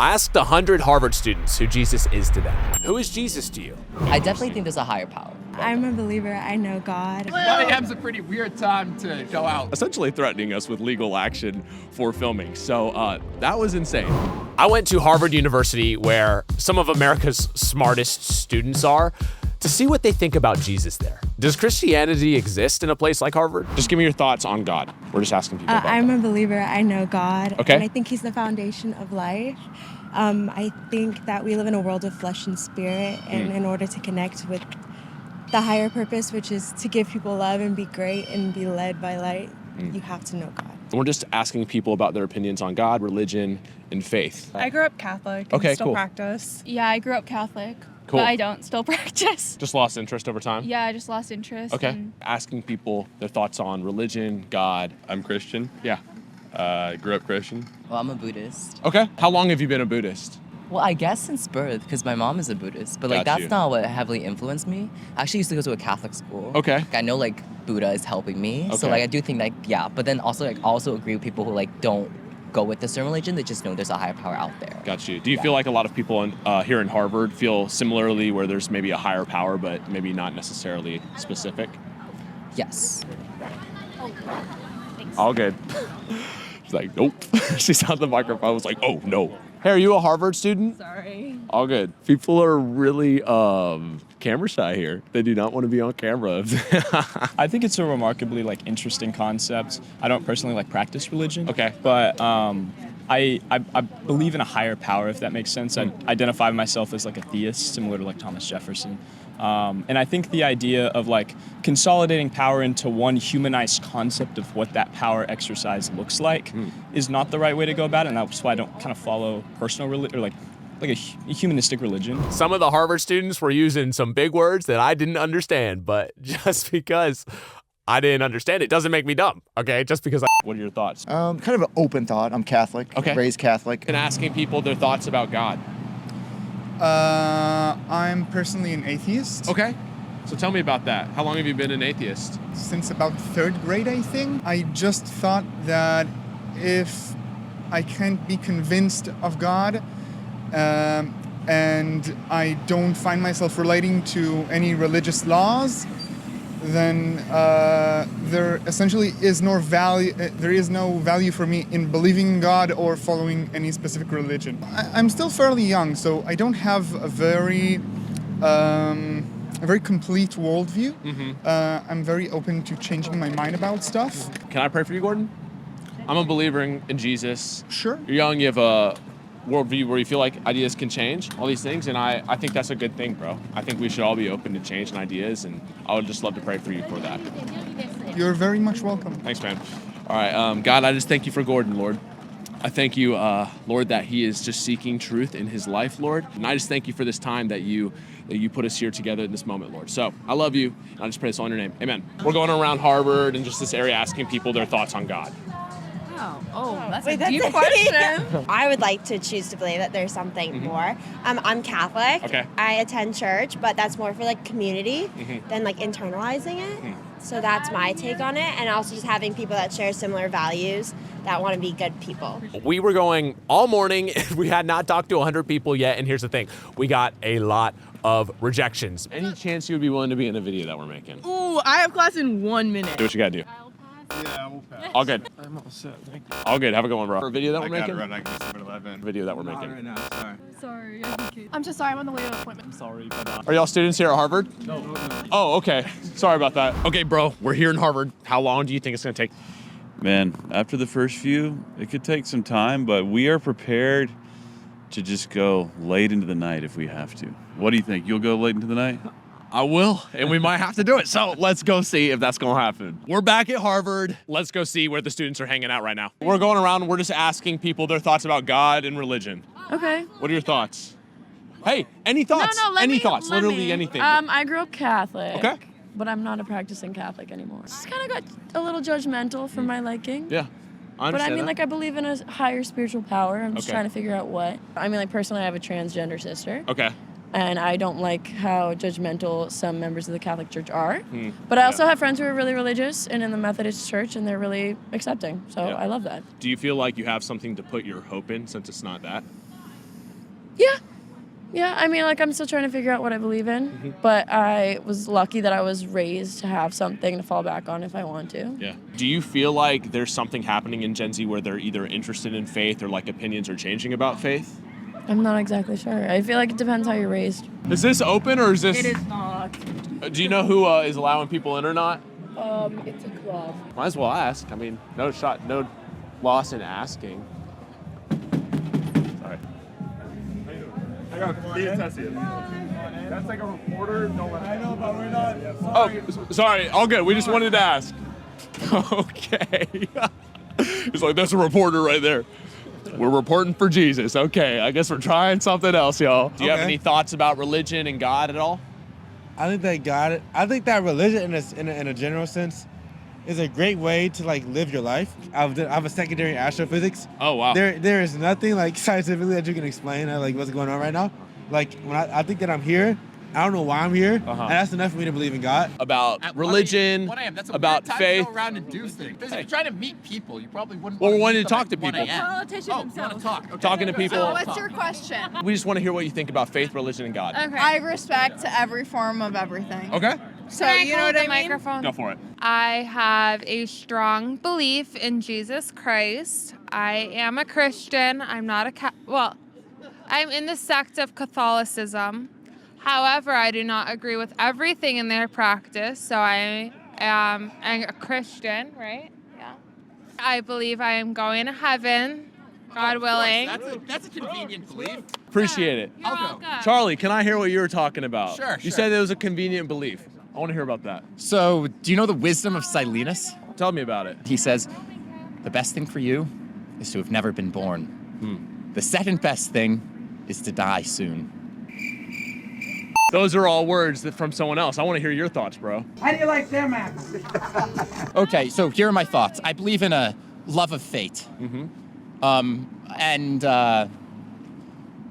I asked 100 Harvard students who Jesus is to them. Who is Jesus to you? I definitely think there's a higher power. I'm a believer. I know God. 1 a.m.'s a pretty weird time to go out. Essentially threatening us with legal action for filming. So that was insane. I went to Harvard University, where some of America's smartest students are, to see what they think about Jesus there. Does Christianity exist in a place like Harvard? Just give me your thoughts on God. We're just asking people about I'm that. a believer. I know God. Okay. And I think he's the foundation of life. I think that we live in a world of flesh and spirit, and in order to connect with the higher purpose, which is to give people love and be great and be led by light, you have to know God. We're just asking people about their opinions on God, religion, and faith. I grew up Catholic Okay, and still cool. practice. Yeah, I grew up Catholic, Cool. but I don't still practice. Just lost interest over time? Yeah, I just lost interest. Okay. and- Asking people their thoughts on religion, God. I'm Christian. Yeah. Grew up Christian. Well, I'm a Buddhist. Okay. How long have you been a Buddhist? Well, I guess since birth, because my mom is a Buddhist, but Got like that's you. not what heavily influenced me. I actually used to go to a Catholic school. Okay. Like, I know like Buddha is helping me, so Okay. like I do think like yeah, but then also like also agree with people who like don't go with a certain religion. They just know there's a higher power out there. Got you. Do you Yeah. feel like a lot of people here in Harvard feel similarly, where there's maybe a higher power, but maybe not necessarily specific? Yes. All good. She's like, nope. She saw the microphone, was like, oh, no. Hey, are you a Harvard student? Sorry. All good. People are really camera shy here. They do not want to be on camera. I think it's a remarkably like interesting concept. I don't personally like practice religion. Okay. But I believe in a higher power, if that makes sense. I identify myself as like a theist, similar to like Thomas Jefferson. And I think the idea of like consolidating power into one humanized concept of what that power exercise looks like is not the right way to go about it. And that's why I don't kind of follow personal religion or like a humanistic religion. Some of the Harvard students were using some big words that I didn't understand, but just because I didn't understand it doesn't make me dumb, okay? Just because What are your thoughts? Kind of an open thought. I'm Catholic. Okay. Raised Catholic. And asking people their thoughts about God. I'm personally an atheist. Okay. So tell me about that. How long have you been an atheist? Since about 3rd grade, I think. I just thought that if I can't be convinced of God, and I don't find myself relating to any religious laws, then there essentially is no value. There is no value for me in believing in God or following any specific religion. I'm still fairly young, so I don't have a very complete worldview. I'm very open to changing my mind about stuff. Can I pray for you, Gordon? I'm a believer in Jesus. Sure. You're young, you have a worldview where you feel like ideas can change, all these things, and I think that's a good thing, bro. I think we should all be open to change and ideas, and I would just love to pray for you for that. You're very much welcome. Thanks, man. All right, God, I just thank you for Gordon, Lord. I thank you, Lord, that he is just seeking truth in his life, Lord. And I just thank you for this time that you put us here together in this moment, Lord. So I love you, and I just pray this all in your name. Amen. We're going around Harvard and just this area asking people their thoughts on God. That's a deep question. I would like to choose to believe that there's something more. I'm Catholic. Okay. I attend church, but that's more for like community than like internalizing it. So that's my take on it, and also just having people that share similar values that want to be good people. We were going all morning. We had not talked to 100 people yet, and here's the thing. We got a lot of rejections. Any chance you would be willing to be in a video that we're making? Ooh, I have class in 1 minute. Do what you gotta do. Yeah, we'll pass. All good. I'm all set. Thank you. All good. Have a good one, bro. For a video that we're I got making? it right. I can see 11. Video that we're making. Right now. Sorry. Sorry. I'm just sorry. I'm on the way to an appointment. Sorry, but Are y'all students here at Harvard? No. Oh, okay. Sorry about that. Okay, bro, we're here in Harvard. How long do you think it's gonna take? Man, after the first few, it could take some time, but we are prepared to just go late into the night if we have to. What do you think? You'll go late into the night? I will, and we might have to do it. So let's go see if that's gonna happen. We're back at Harvard. Let's go see where the students are hanging out right now. We're going around, we're just asking people their thoughts about God and religion. Okay. What are your thoughts? Hey, any thoughts? Any thoughts? Literally anything. I grew up Catholic. Okay. But I'm not a practicing Catholic anymore. Just kind of got a little judgmental for my liking. Yeah. But I understand mean, that. like, I believe in a higher spiritual power. I'm just Okay. trying to figure out what. I mean, like, personally, I have a transgender sister. Okay. And I don't like how judgmental some members of the Catholic Church are. But I also have friends who are really religious and in the Methodist Church, and they're really accepting. So Yeah. I love that. Do you feel like you have something to put your hope in since it's not that? Yeah, I mean, like, I'm still trying to figure out what I believe in, but I was lucky that I was raised to have something to fall back on if I want to. Yeah. Do you feel like there's something happening in Gen Z where they're either interested in faith or like opinions are changing about faith? I'm not exactly sure. I feel like it depends how you're raised. Is this open or is this? It is not. Do you know who is allowing people in or not? It's a club. Might as well ask. I mean, no loss in asking. Sorry. That's like a reporter. No, I know, but we're not. Oh, sorry. All good. We just wanted to ask. Okay. He's like, that's a reporter right there. We're reporting for Jesus. Okay, I guess we're trying something else, y'all. Do you have any thoughts about religion and God at all? I think that religion in a general sense is a great way to like live your life. I have a secondary in astrophysics. Oh wow. There is nothing like scientifically that you can explain like what's going on right now. Like when I think that I'm here, I don't know why I'm here, and that's enough for me to believe in God. About religion, 1 a.m. That's a about weird time faith. to go around and do things. If you're trying to meet people, you probably wouldn't. Well, we want wanted to talk to people. Politicians themselves. Talk. Okay. Talking to people. So what's your question? We just want to hear what you think about faith, religion, and God. Okay. I respect every form of everything. Okay. So you know what I mean? Go for it. I have a strong belief in Jesus Christ. I am a Christian. I'm not a I'm in the sect of Catholicism. However, I do not agree with everything in their practice. So I am a Christian, right? Yeah. I believe I am going to heaven, God willing. That's a convenient belief. Appreciate it. You're welcome. Charlie, can I hear what you were talking about? Sure. You said it was a convenient belief. I want to hear about that. So, do you know the wisdom of Silenus? Tell me about it. He says, the best thing for you is to have never been born. The second best thing is to die soon. Those are all words from someone else. I want to hear your thoughts, bro. How do you like them apples? Okay, so here are my thoughts. I believe in a love of fate. And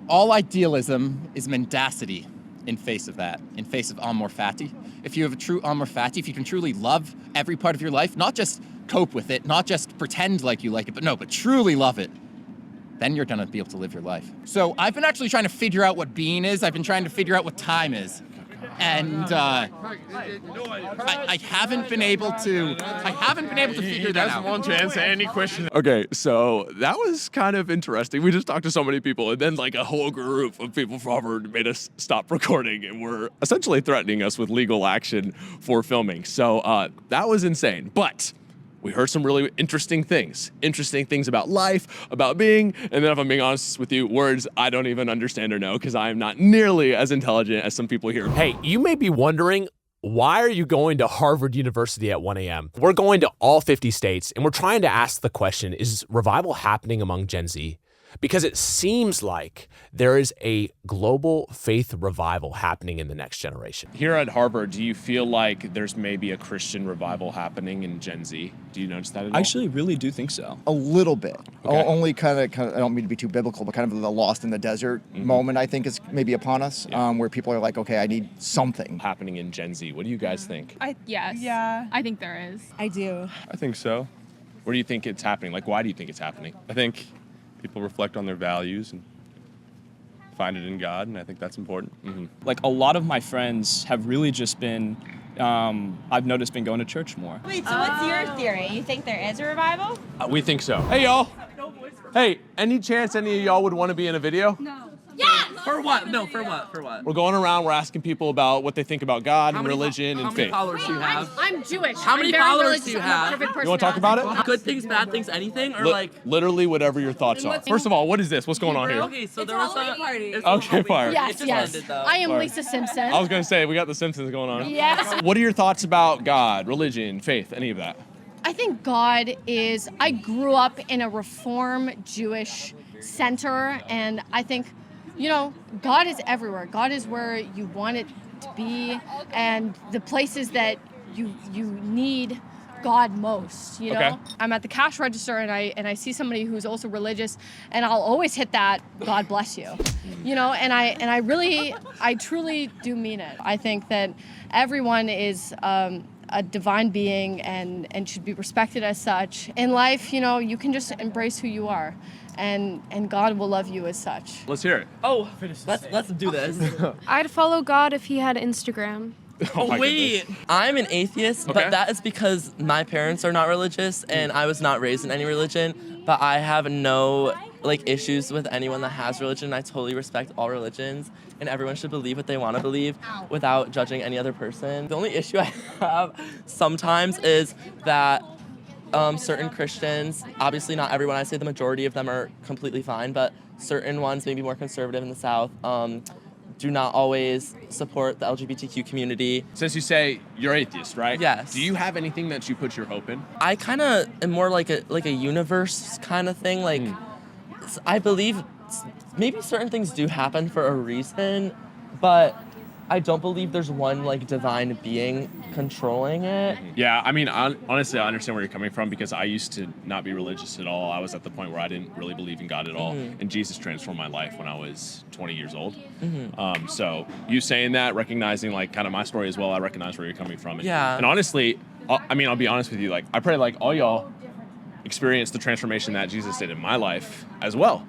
all idealism is mendacity in face of that, in face of amor fati. If you have a true amor fati, if you can truly love every part of your life, not just cope with it, not just pretend like you like it, but truly love it, then you're gonna be able to live your life. So I've been actually trying to figure out what being is. I've been trying to figure out what time is. And I haven't been able to figure that out. He doesn't want to answer any question. Okay, so that was kind of interesting. We just talked to so many people, and then like a whole group of people from Harvard made us stop recording and were essentially threatening us with legal action for filming. So that was insane. But we heard some really interesting things about life, about being, and then if I'm being honest with you, words I don't even understand or know because I am not nearly as intelligent as some people here. Hey, you may be wondering, why are you going to Harvard University at 1 a.m.? We're going to all 50 states, and we're trying to ask the question, is revival happening among Gen Z? Because it seems like there is a global faith revival happening in the next generation. Here at Harvard, do you feel like there's maybe a Christian revival happening in Gen Z? Do you notice that at all? I actually really do think so. A little bit. Okay. Only kind of, I don't mean to be too biblical, but kind of the lost in the desert moment, I think, is maybe upon us, where people are like, okay, I need something. Happening in Gen Z. What do you guys think? Yes. Yeah. I think there is. I do. I think so. Where do you think it's happening? Like, why do you think it's happening? I think people reflect on their values and find it in God, and I think that's important. Like a lot of my friends have really just been, I've noticed, been going to church more. Wait, so what's your theory? You think there is a revival? We think so. Hey, y'all. Hey, any chance any of y'all would want to be in a video? No. Yes! For what? No, for what? For what? We're going around, we're asking people about what they think about God and religion and faith. How many followers do you have? I'm Jewish. How many followers do you have? You want to talk about it? Good things, bad things, anything? Or like... Literally whatever your thoughts are. First of all, what is this? What's going on here? Okay, so there was a... party. Okay, fire. Yes. I am Lisa Simpson. I was going to say, we got the Simpsons going on. Yes. What are your thoughts about God, religion, faith, any of that? I think God is, I grew up in a Reform Jewish center, and I think, God is everywhere. God is where you want it to be, and the places that you need God most, Okay. I'm at the cash register and I see somebody who's also religious, and I'll always hit that God bless you. And I truly do mean it. I think that everyone is a divine being and should be respected as such. In life, you can just embrace who you are. and God will love you as such. Let's hear it. Oh, let's do this. I'd follow God if he had Instagram. Oh, my wait. I'm an atheist, Okay. but that is because my parents are not religious and I was not raised in any religion. But I have no issues with anyone that has religion. I totally respect all religions, and everyone should believe what they want to believe without judging any other person. The only issue I have sometimes is that certain Christians, obviously not everyone, I say the majority of them are completely fine, but certain ones, maybe more conservative in the South, do not always support the LGBTQ community. Since you say you're atheist, right? Yes. Do you have anything that you put your hope in? I kind of am more like a universe kind of thing. I believe maybe certain things do happen for a reason, but I don't believe there's one divine being controlling it. Yeah, I mean, honestly, I understand where you're coming from because I used to not be religious at all. I was at the point where I didn't really believe in God at all, and Jesus transformed my life when I was 20 years old. So you saying that, recognizing kind of my story as well, I recognize where you're coming from. And honestly, I mean, I'll be honest with you, I pray all y'all experience the transformation that Jesus did in my life as well,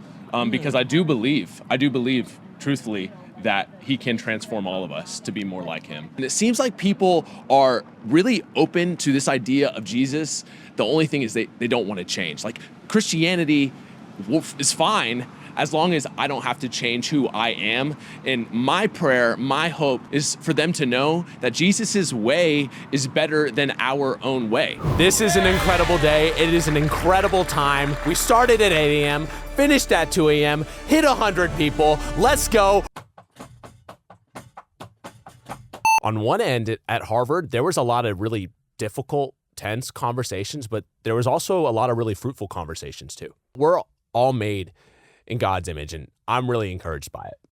because I do believe truthfully that he can transform all of us to be more like him. And it seems like people are really open to this idea of Jesus. The only thing is they don't want to change. Christianity is fine as long as I don't have to change who I am. And my prayer, my hope is for them to know that Jesus's way is better than our own way. This is an incredible day. It is an incredible time. We started at 8 a.m., finished at 2 a.m., hit 100 people. Let's go. On one end at Harvard, there was a lot of really difficult, tense conversations, but there was also a lot of really fruitful conversations too. We're all made in God's image, and I'm really encouraged by it.